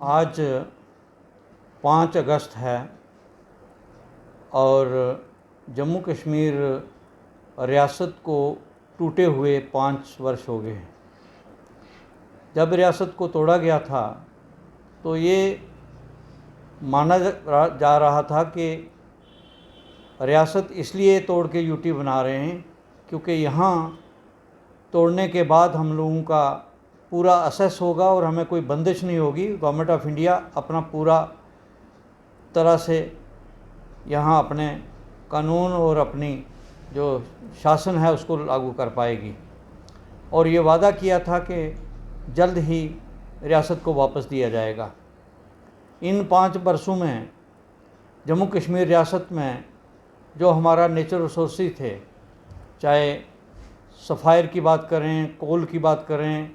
आज 5 अगस्त है और जम्मू कश्मीर रियासत को टूटे हुए 5 वर्ष हो गए हैं। जब रियासत को तोड़ा गया था तो ये माना जा रहा था कि रियासत इसलिए तोड़ के यूटी बना रहे हैं क्योंकि यहाँ तोड़ने के बाद हम लोगों का पूरा असेस होगा और हमें कोई बंदिश नहीं होगी। गवर्नमेंट ऑफ इंडिया अपना पूरा तरह से यहाँ अपने कानून और अपनी जो शासन है उसको लागू कर पाएगी। और ये वादा किया था कि जल्द ही रियासत को वापस दिया जाएगा। इन 5 बरसों में जम्मू कश्मीर रियासत में जो हमारा नेचुरल रिसोर्सेज थे, चाहे सफ़ायर की बात करें, कोल की बात करें,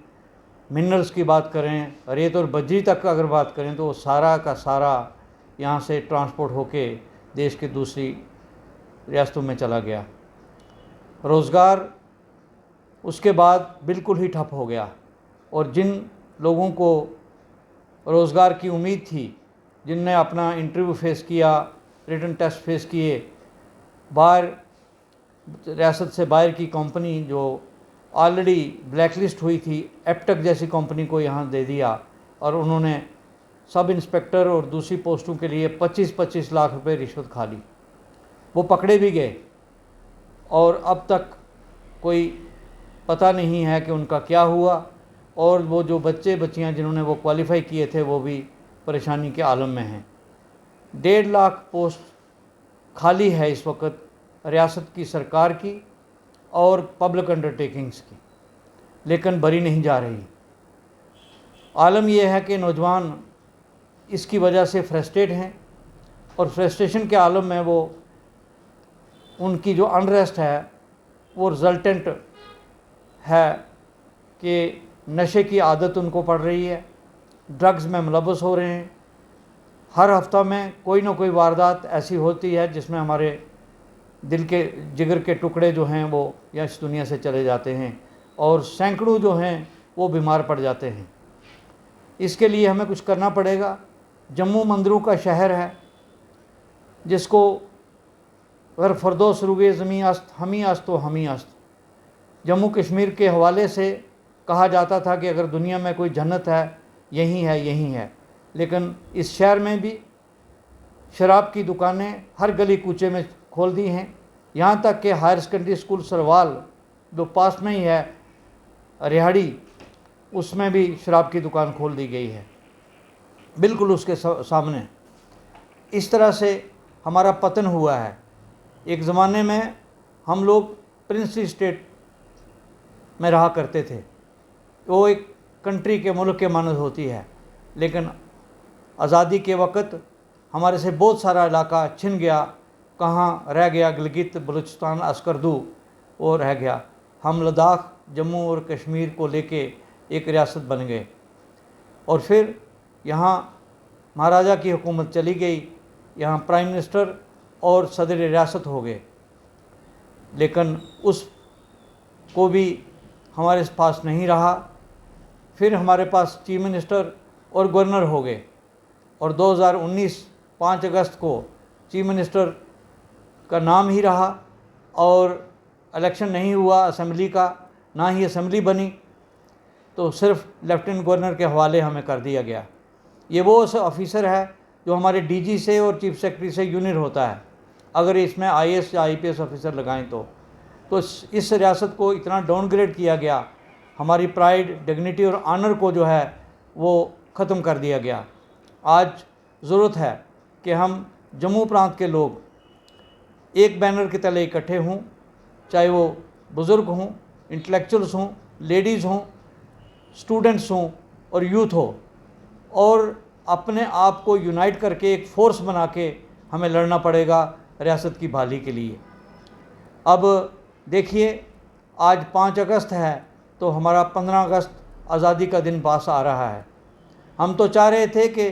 मिनरल्स की बात करें, रेत और बजरी तक अगर बात करें तो वो सारा का सारा यहाँ से ट्रांसपोर्ट होके देश के दूसरी रियासतों में चला गया। रोज़गार उसके बाद बिल्कुल ही ठप हो गया और जिन लोगों को रोज़गार की उम्मीद थी, जिनने अपना इंटरव्यू फेस किया, रिटन टेस्ट फेस किए, बाहर रियासत से बाहर की कंपनी जो ऑलरेडी ब्लैकलिस्ट हुई थी, एप्टक जैसी कंपनी को यहाँ दे दिया और उन्होंने सब इंस्पेक्टर और दूसरी पोस्टों के लिए 25-25 लाख रुपए रिश्वत खा ली। वो पकड़े भी गए और अब तक कोई पता नहीं है कि उनका क्या हुआ। और वो जो बच्चे बच्चियाँ जिन्होंने वो क्वालिफ़ाई किए थे वो भी परेशानी के आलम में हैं। 1.5 लाख पोस्ट खाली है इस वक्त रियासत की सरकार की और पब्लिक अंडरटेकिंग्स की, लेकिन भरी नहीं जा रही। आलम यह है कि नौजवान इसकी वजह से फ्रस्ट्रेट हैं और फ्रस्ट्रेशन के आलम में वो उनकी जो अनरेस्ट है वो रिजल्टेंट है कि नशे की आदत उनको पड़ रही है, ड्रग्स में मुलव्वस हो रहे हैं। हर हफ्ता में कोई ना कोई वारदात ऐसी होती है जिसमें हमारे दिल के जिगर के टुकड़े जो हैं वो या इस दुनिया से चले जाते हैं और सैकड़ों जो हैं वो बीमार पड़ जाते हैं। इसके लिए हमें कुछ करना पड़ेगा। जम्मू मंदिरों का शहर है जिसको अगर फरदोस रुगे ज़मीं अस्त हमी अस्त तो हमी अस्त, जम्मू कश्मीर के हवाले से कहा जाता था कि अगर दुनिया में कोई जन्नत है यही है, यही है। लेकिन इस शहर में भी शराब की दुकानें हर गली कूचे में खोल दी हैं। यहाँ तक कि हायर सेकेंडरी स्कूल सरवाल जो पास में ही है रिहाड़ी, उसमें भी शराब की दुकान खोल दी गई है बिल्कुल उसके सामने। इस तरह से हमारा पतन हुआ है। एक ज़माने में हम लोग प्रिंसली स्टेट में रहा करते थे, वो एक कंट्री के मुल्क के मानद होती है, लेकिन आज़ादी के वक़्त हमारे से बहुत सारा इलाका छिन गया। कहाँ रह गया गिलगित बलूचिस्तान अस्करदू, वो रह गया। हम लद्दाख जम्मू और कश्मीर को लेके एक रियासत बन गए और फिर यहाँ महाराजा की हुकूमत चली गई, यहाँ प्राइम मिनिस्टर और सदर रियासत हो गए। लेकिन उस को भी हमारे पास नहीं रहा। फिर हमारे पास चीफ मिनिस्टर और गवर्नर हो गए और 2019 5 अगस्त को चीफ मिनिस्टर का नाम ही रहा और इलेक्शन नहीं हुआ असेंबली का, ना ही असेंबली बनी, तो सिर्फ लेफ्टिनेंट गवर्नर के हवाले हमें कर दिया गया। ये वो ऑफिसर है जो हमारे डीजी से और चीफ सेक्रेटरी से यूनियन होता है। अगर इसमें आईएएस या आईपीएस ऑफिसर लगाएं तो इस रियासत को इतना डाउनग्रेड किया गया, हमारी प्राइड, डिग्निटी और ऑनर को जो है वो ख़त्म कर दिया गया। आज ज़रूरत है कि हम जम्मू प्रांत के लोग एक बैनर के तले इकट्ठे हों, चाहे वो बुज़ुर्ग हों, इंटेलेक्चुअल्स हों, लेडीज़ हों, स्टूडेंट्स हों और यूथ हो, और अपने आप को यूनाइट करके एक फ़ोर्स बना के हमें लड़ना पड़ेगा रियासत की बहाली के लिए। अब देखिए, आज 5 अगस्त है तो हमारा 15 अगस्त आज़ादी का दिन पास आ रहा है। हम तो चाह रहे थे कि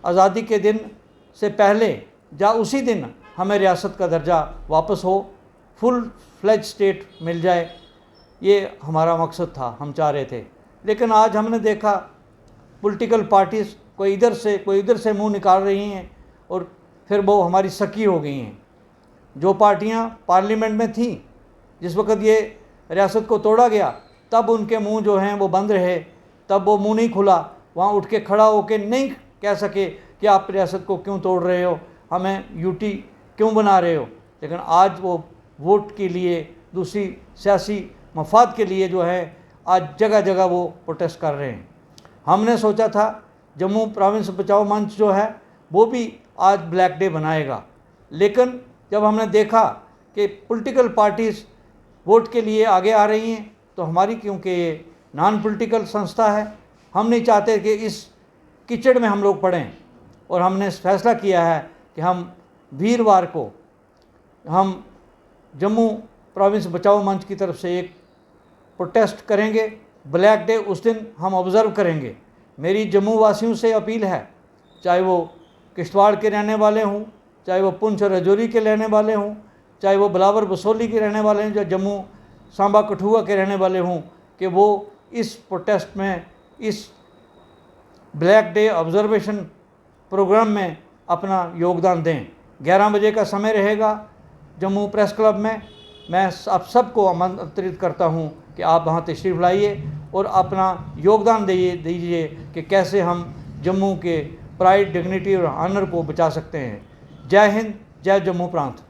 आज़ादी के दिन से पहले या उसी दिन हमें रियासत का दर्जा वापस हो, फुल फ्लेज स्टेट मिल जाए। ये हमारा मकसद था, हम चाह रहे थे। लेकिन आज हमने देखा पॉलिटिकल पार्टीज़ कोई इधर से मुंह निकाल रही हैं और फिर वो हमारी सखी हो गई हैं। जो पार्टियां पार्लियामेंट में थीं जिस वक्त ये रियासत को तोड़ा गया, तब उनके मुंह जो हैं वो बंद रहे, तब वो मुंह नहीं खुला, वहाँ उठ के खड़ा होकर नहीं कह सके कि आप रियासत को क्यों तोड़ रहे हो, हमें यूटी क्यों बना रहे हो। लेकिन आज वो वोट के लिए, दूसरी सियासी मफाद के लिए जो है आज जगह जगह वो प्रोटेस्ट कर रहे हैं। हमने सोचा था जम्मू प्रोविंस बचाओ मंच जो है वो भी आज ब्लैक डे बनाएगा, लेकिन जब हमने देखा कि पॉलिटिकल पार्टीज़ वोट के लिए आगे आ रही हैं, तो हमारी, क्योंकि ये नॉन पॉलिटिकल संस्था है, हम नहीं चाहते कि इस कीचड़ में हम लोग पड़ें, और हमने फैसला किया है कि हम वीरवार को हम जम्मू प्रोविंस बचाओ मंच की तरफ से एक प्रोटेस्ट करेंगे। ब्लैक डे उस दिन हम ऑब्ज़र्व करेंगे। मेरी जम्मू वासियों से अपील है, चाहे वो किश्तवाड़ के रहने वाले हों, चाहे वो पुंछ और राजौरी के रहने वाले हों, चाहे वो बिलावर बसोली के रहने वाले हैं, जो जम्मू सांबा कठुआ के रहने वाले हों, कि वो इस प्रोटेस्ट में, इस ब्लैक डे ऑब्जर्वेशन प्रोग्राम में अपना योगदान दें। 11 बजे का समय रहेगा जम्मू प्रेस क्लब में। मैं आप सबको आमंत्रित करता हूं कि आप वहां तशरीफ़ लाइए और अपना योगदान दीजिए कि कैसे हम जम्मू के प्राइड, डिग्निटी और ऑनर को बचा सकते हैं। जय हिंद, जय जम्मू प्रांत।